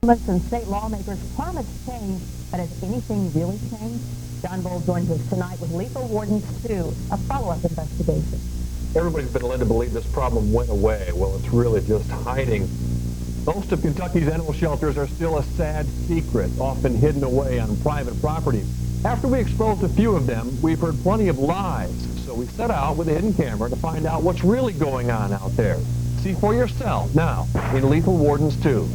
enforcement and state lawmakers promise change, but has anything really changed? John Bull joins us tonight with Lethal Wardens 2, a follow-up investigation. Everybody's been led to believe this problem went away. Well, it's really just hiding. Most of Kentucky's animal shelters are still a sad secret, often hidden away on private property. After we exposed a few of them, we've heard plenty of lies. So we set out with a hidden camera to find out what's really going on out there. See for yourself now in Lethal Wardens 2.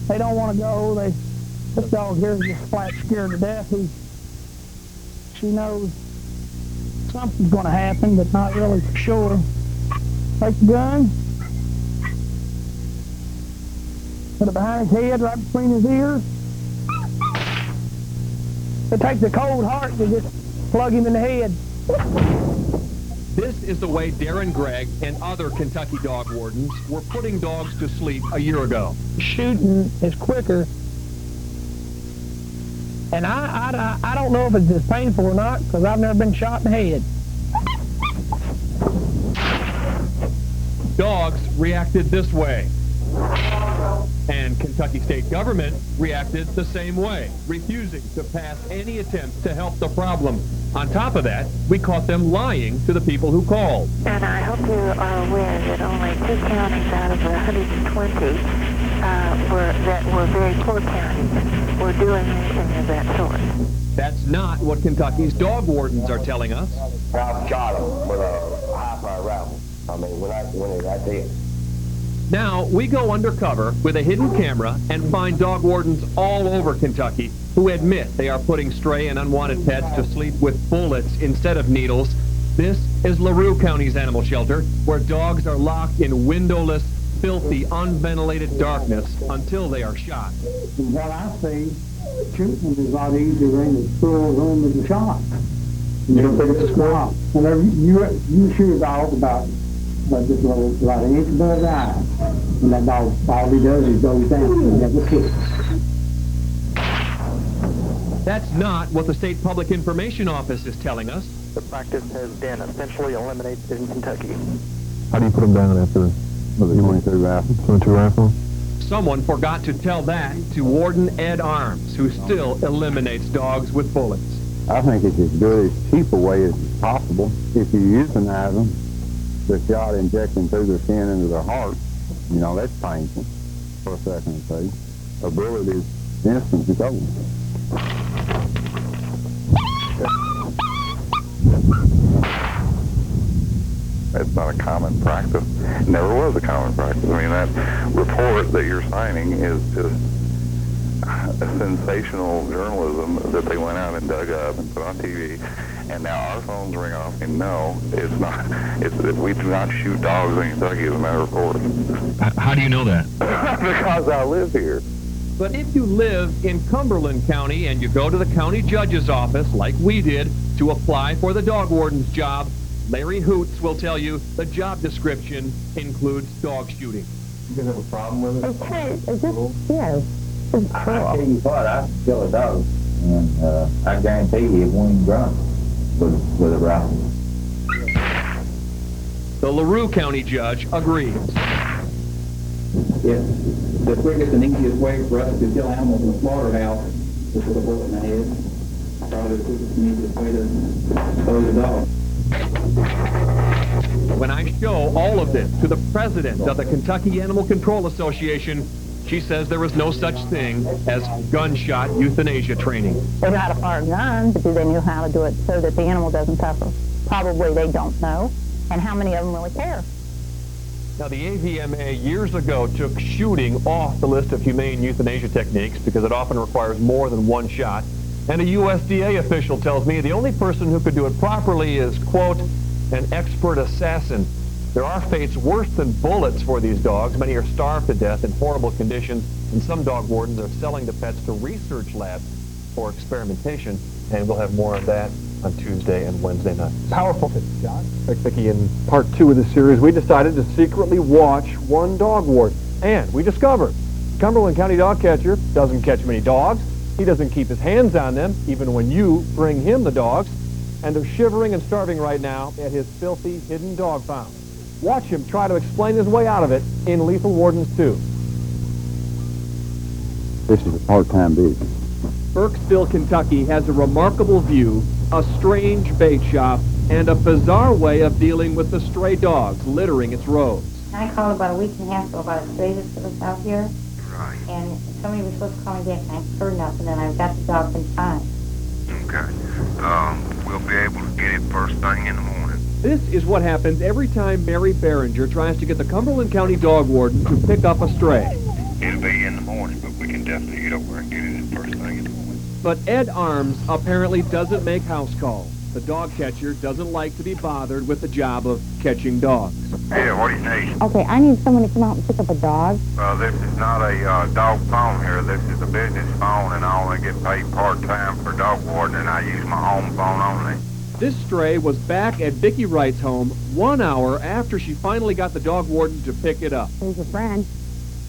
They don't want to go. This dog here is just flat scared to death. She knows something's going to happen, but not really for sure. Take the gun, put it behind his head, right between his ears. It takes a cold heart to just plug him in the head. This is the way Darren Gregg and other Kentucky dog wardens were putting dogs to sleep a year ago. Shooting is quicker, and I don't know if it's as painful or not, because I've never been shot in the head. Dogs reacted this way. And Kentucky state government reacted the same way, refusing to pass any attempts to help the problem. On top of that, we caught them lying to the people who called. And I hope you are aware that only 2 counties out of the 120 that were very poor counties were doing anything of that sort. That's not what Kentucky's dog wardens are telling us. I shot him with a high-fire rifle. I mean, when I did. Now, we go undercover with a hidden camera and find dog wardens all over Kentucky who admit they are putting stray and unwanted pets to sleep with bullets instead of needles. This is LaRue County's animal shelter, where dogs are locked in windowless, filthy, unventilated darkness until they are shot. From what I see, shooting is a lot easier in the school room than the shot. You don't think it's a squirrel? Whenever you shoot a dog about just about an inch above the eye, and that dog, all he does is goes down and never kicks. That's not what the State Public Information Office is telling us. The practice has been essentially eliminated in Kentucky. How do you put them down after the 22 rifle? 22 rifle? Someone forgot to tell that to Warden Ed Arms, who still eliminates dogs with bullets. I think it's as good as cheap a way as possible. If you euthanize them, the shot injecting through their skin into their heart, you know, that's painful for a second or two. A bullet is instant to go. It's not a common practice. Never was a common practice. I mean, that report that you're signing is just a sensational journalism that they went out and dug up and put on TV. And now our phones ring off and no, it's not. We do not shoot dogs in Kentucky as a matter of course. How do you know that? Because I live here. But if you live in Cumberland County and you go to the county judge's office, like we did, to apply for the dog warden's job, Larry Hoots will tell you the job description includes dog shooting. You gonna have a problem with it? Okay, is this, yeah, this is I cruel. tell you what, I kill a dog, and I guarantee you it won't run with a rifle. The LaRue County judge agrees. Yes, the quickest and easiest way for us to kill animals in a slaughterhouse is with a bullet in the head. Probably the quickest and easiest way to close a dog. When I show all of this to the president of the Kentucky Animal Control Association, she says there is no such thing as gunshot euthanasia training. They know how to fire a gun, but do they know how to do it so that the animal doesn't suffer? Probably they don't know. And how many of them really care? Now, the AVMA years ago took shooting off the list of humane euthanasia techniques because it often requires more than one shot. And a USDA official tells me the only person who could do it properly is, quote, an expert assassin. There are fates worse than bullets for these dogs. Many are starved to death in horrible conditions, and some dog wardens are selling the pets to research labs for experimentation. And we'll have more of that on Tuesday and Wednesday night. Powerful, John. Vicki, in part 2 of the series, we decided to secretly watch one dog warden. And we discovered Cumberland County dog catcher doesn't catch many dogs. He doesn't keep his hands on them, even when you bring him the dogs. And they're shivering and starving right now at his filthy hidden dog pound. Watch him try to explain his way out of it in Lethal Wardens 2. This is a part-time business. Burkesville, Kentucky has a remarkable view, a strange bait shop, and a bizarre way of dealing with the stray dogs littering its roads. I called about a week and a half ago about a stray that was out here. Right. And somebody was supposed to call me back, and I heard nothing, and I got the dog in time. Okay. We'll be able to get it first thing in the morning. This is what happens every time Mary Behringer tries to get the Cumberland County dog warden to pick up a stray. It'll be in the morning, but we can definitely get over and get it first thing in the morning. But Ed Arms apparently doesn't make house calls. The dog catcher doesn't like to be bothered with the job of catching dogs. Yeah, what do you need? Okay, I need someone to come out and pick up a dog. This is not a dog phone here. This is a business phone, and I only get paid part-time for dog warden, and I use my home phone only. This stray was back at Vicki Wright's home 1 hour after she finally got the dog warden to pick it up. He's a friend.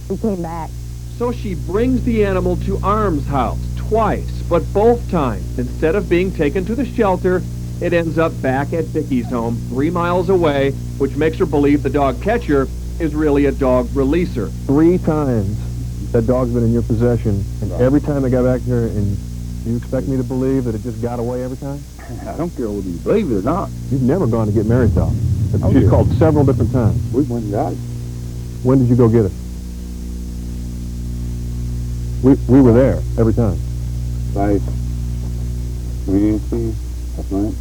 He came back. So she brings the animal to Arms' house twice, but both times, instead of being taken to the shelter, it ends up back at Vicki's home 3 miles away, which makes her believe the dog catcher is really a dog releaser. 3 times that dog's been in your possession, and every time it got back here, and you expect me to believe that it just got away every time? I don't care whether you believe it or not. You've never gone to get Mary's dog. Oh, She's yeah. called several different times. We went and got it. When did you go get it? We were there every time. Right. We didn't see it. That's right.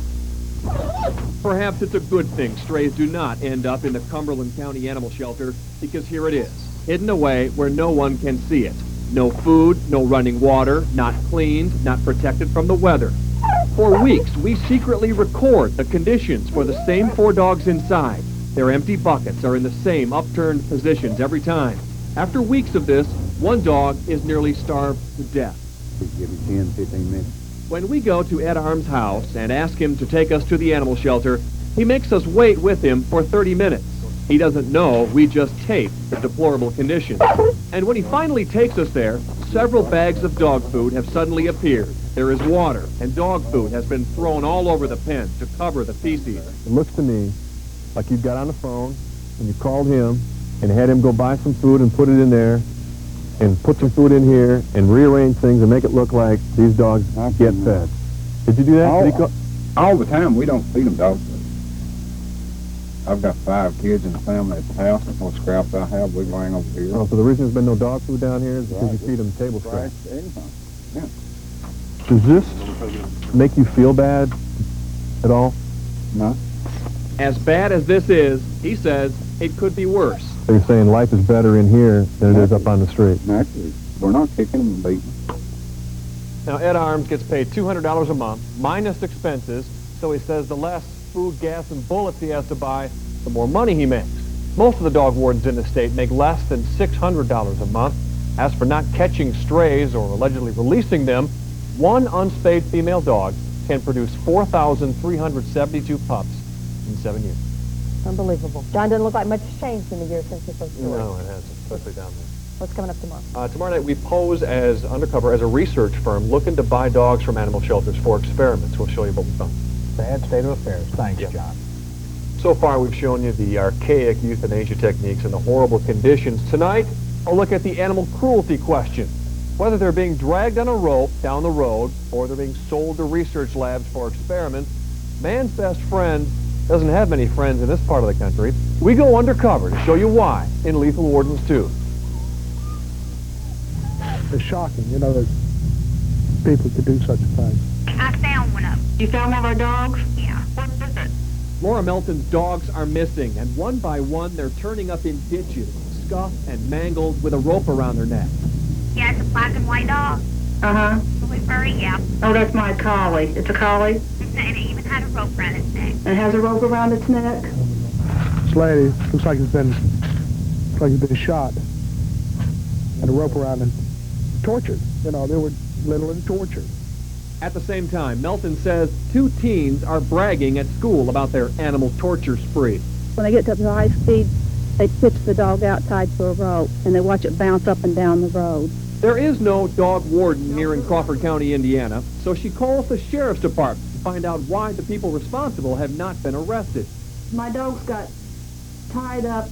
Perhaps it's a good thing strays do not end up in the Cumberland County Animal Shelter, because here it is, hidden away where no one can see it. No food, no running water, not cleaned, not protected from the weather. For weeks, we secretly record the conditions for the same 4 dogs inside. Their empty buckets are in the same upturned positions every time. After weeks of this, one dog is nearly starved to death. Give me 10, 15 minutes. When we go to Ed Arms' house and ask him to take us to the animal shelter, he makes us wait with him for 30 minutes. He doesn't know we just taped the deplorable conditions. And when he finally takes us there, several bags of dog food have suddenly appeared. There is water, and dog food has been thrown all over the pen to cover the feces. It looks to me like you got on the phone and you called him and had him go buy some food and put it in there, and put some food in here and rearrange things and make it look like these dogs get fed. Did you do that? All the time. We don't feed them dog food. I've got 5 kids in the family at the house. That's what scraps I have. We bring over here. Oh, so the reason there's been no dog food down here is because you feed them table scraps. Yeah. Does this make you feel bad at all? No. As bad as this is, he says it could be worse. They're saying life is better in here than it is up on the street. Naturally. We're not kicking them and beating them. Now, Ed Arms gets paid $200 a month, minus expenses, so he says the less food, gas, and bullets he has to buy, the more money he makes. Most of the dog wardens in the state make less than $600 a month. As for not catching strays or allegedly releasing them, one unspayed female dog can produce 4,372 pups in 7 years. Unbelievable. John, doesn't look like much has changed in the years since you first saw it. No, it hasn't, especially down there. What's coming up tomorrow? Tomorrow night we pose as undercover as a research firm looking to buy dogs from animal shelters for experiments. We'll show you what we found. Sad state of affairs. Thanks, John. So far we've shown you the archaic euthanasia techniques and the horrible conditions. Tonight, a look at the animal cruelty question. Whether they're being dragged on a rope down the road or they're being sold to research labs for experiments, man's best friend doesn't have many friends in this part of the country. We go undercover to show you why in Lethal Wardens 2. It's shocking, you know, that people could do such a thing. I found one of them. You found one of our dogs? Yeah. What is it? Laura Melton's dogs are missing, and one by one they're turning up in ditches, scuffed and mangled with a rope around their neck. Yeah, it's a black and white dog. Uh-huh. Really furry, yeah. Oh, that's my collie. It's a collie? And it even had a rope around its neck. And it has a rope around its neck? This lady looks like it's been shot. And a rope around it. Tortured. You know, they were literally tortured. At the same time, Melton says 2 teens are bragging at school about their animal torture spree. When they get up to high speed, they pitch the dog out tied to a rope, and they watch it bounce up and down the road. There is no dog warden here in Crawford County, Indiana, so she calls the sheriff's department to find out why the people responsible have not been arrested. My dog's got tied up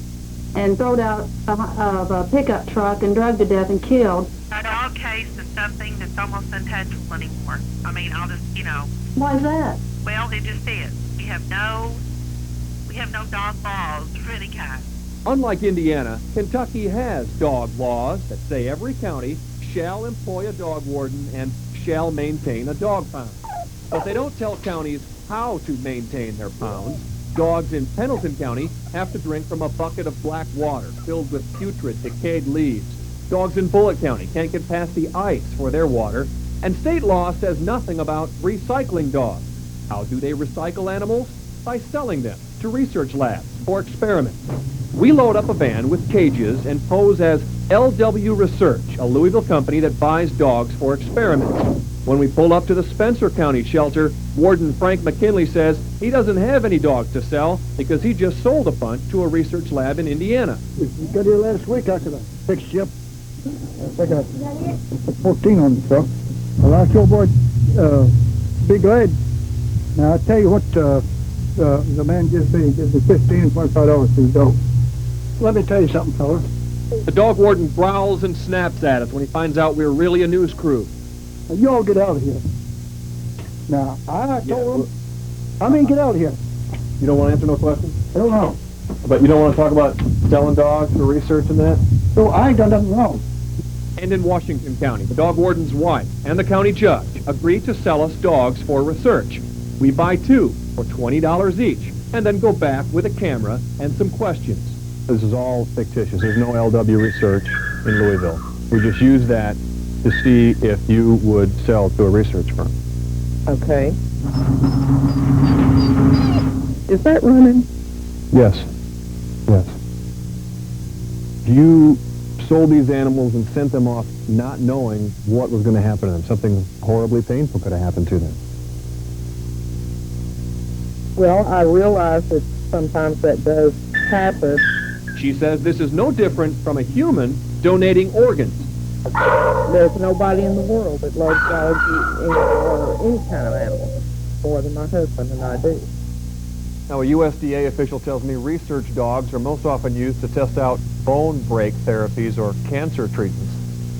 and thrown out of a pickup truck and drugged to death and killed. A dog case is something that's almost untouchable anymore. I mean, I'll just, Why is that? Well, it just is. We have no dog laws of any kind. Unlike Indiana, Kentucky has dog laws that say every county shall employ a dog warden and shall maintain a dog pound. But they don't tell counties how to maintain their pounds. Dogs in Pendleton County have to drink from a bucket of black water filled with putrid, decayed leaves. Dogs in Bullitt County can't get past the ice for their water. And state law says nothing about recycling dogs. How do they recycle animals? By selling them to research labs for experiments. We load up a van with cages and pose as LW Research, a Louisville company that buys dogs for experiments. When we pull up to the Spencer County shelter, Warden Frank McKinley says he doesn't have any dogs to sell because he just sold a bunch to a research lab in Indiana. If you got here last week, I could have fixed you up. I got 14 on the truck. Well, I told boy, big lad. Now, I tell you what, the man gives me $15 and $25 for his dog. Let me tell you something, fella. The dog warden growls and snaps at us when he finds out we're really a news crew. Now, you all get out of here. Now, I told him, get out of here. You don't want to answer no questions? I don't know. But you don't want to talk about selling dogs for research and that? No, I ain't done nothing wrong. And in Washington County, the dog warden's wife and the county judge agreed to sell us dogs for research. We buy 2 for $20 each, and then go back with a camera and some questions. This is all fictitious. There's no LW research in Louisville. We just use that to see if you would sell to a research firm. Okay. Is that running? Yes. Yes. You sold these animals and sent them off not knowing what was going to happen to them. Something horribly painful could have happened to them. Well, I realize that sometimes that does happen. She says this is no different from a human donating organs. There's nobody in the world that loves dogs or any kind of animal more than my husband and I do. Now, a USDA official tells me research dogs are most often used to test out bone break therapies or cancer treatments.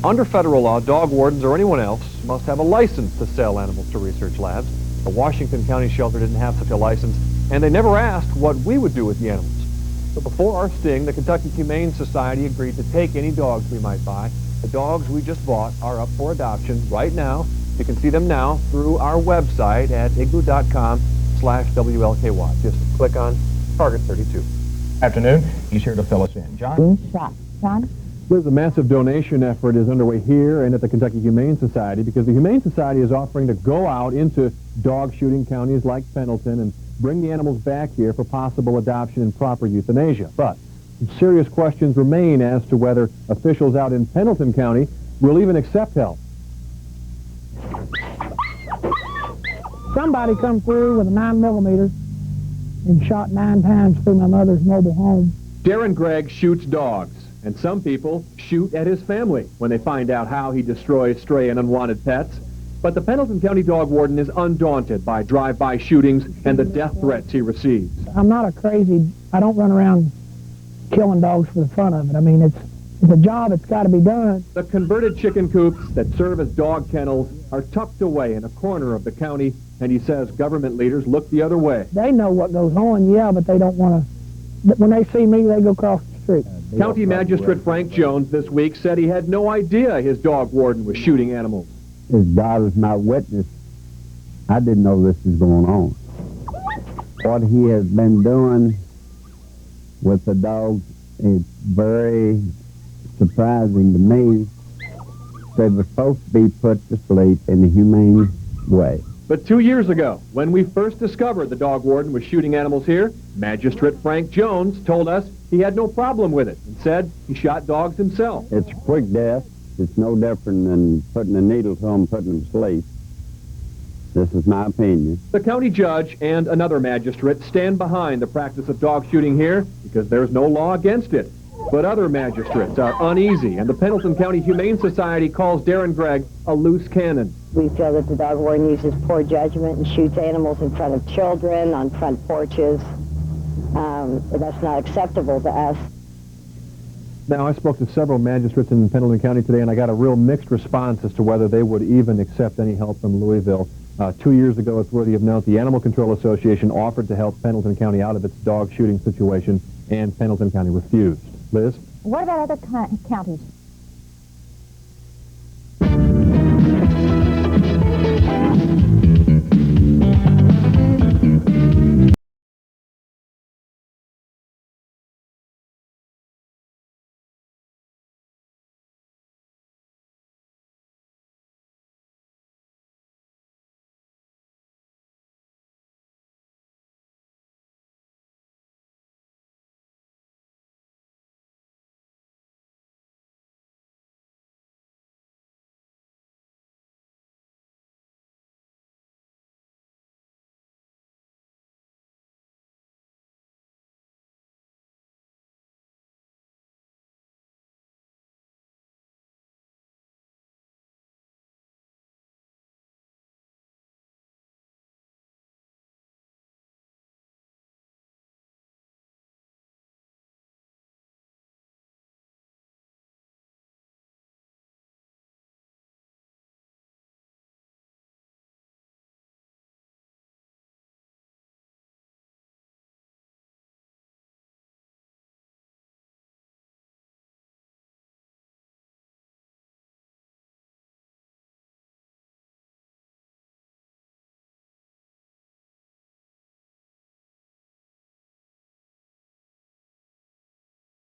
Under federal law, dog wardens or anyone else must have a license to sell animals to research labs. The Washington County shelter didn't have such a license, and they never asked what we would do with the animals. So before our sting, the Kentucky Humane Society agreed to take any dogs we might buy. The dogs we just bought are up for adoption right now. You can see them now through our website at igloo.com/WLKY. Just click on Target 32. Afternoon. He's here to fill us in. John? John? There's a massive donation effort is underway here and at the Kentucky Humane Society because the Humane Society is offering to go out into dog shooting counties like Pendleton and bring the animals back here for possible adoption and proper euthanasia. But some serious questions remain as to whether officials out in Pendleton County will even accept help. Somebody come through with a 9mm and shot 9 times through my mother's mobile home. Darren Gregg shoots dogs, and some people shoot at his family when they find out how he destroys stray and unwanted pets. But the Pendleton County dog warden is undaunted by drive-by shootings and the death threats he receives. I'm not a crazy, I don't run around killing dogs for the fun of it. I mean, it's a job that's got to be done. The converted chicken coops that serve as dog kennels are tucked away in a corner of the county, and he says government leaders look the other way. They know what goes on, yeah, but they don't want to. When they see me, they go across the street. County Magistrate Frank Jones this week said he had no idea his dog warden was shooting animals. As God is my witness, I didn't know this was going on. What he has been doing with the dogs is very surprising to me. They were supposed to be put to sleep in a humane way. But 2 years ago, when we first discovered the dog warden was shooting animals here, Magistrate Frank Jones told us he had no problem with it and said he shot dogs himself. It's a quick death. It's no different than putting a needle to them, putting them to sleep. This is my opinion. The county judge and another magistrate stand behind the practice of dog shooting here because there's no law against it. But other magistrates are uneasy, and the Pendleton County Humane Society calls Darren Gregg a loose cannon. We feel that the dog warden uses poor judgment and shoots animals in front of children, on front porches. That's not acceptable to us. Now, I spoke to several magistrates in Pendleton County today, and I got a real mixed response as to whether they would even accept any help from Louisville. 2 years ago, it's worthy of note, the Animal Control Association offered to help Pendleton County out of its dog shooting situation, and Pendleton County refused. Liz? What about other counties?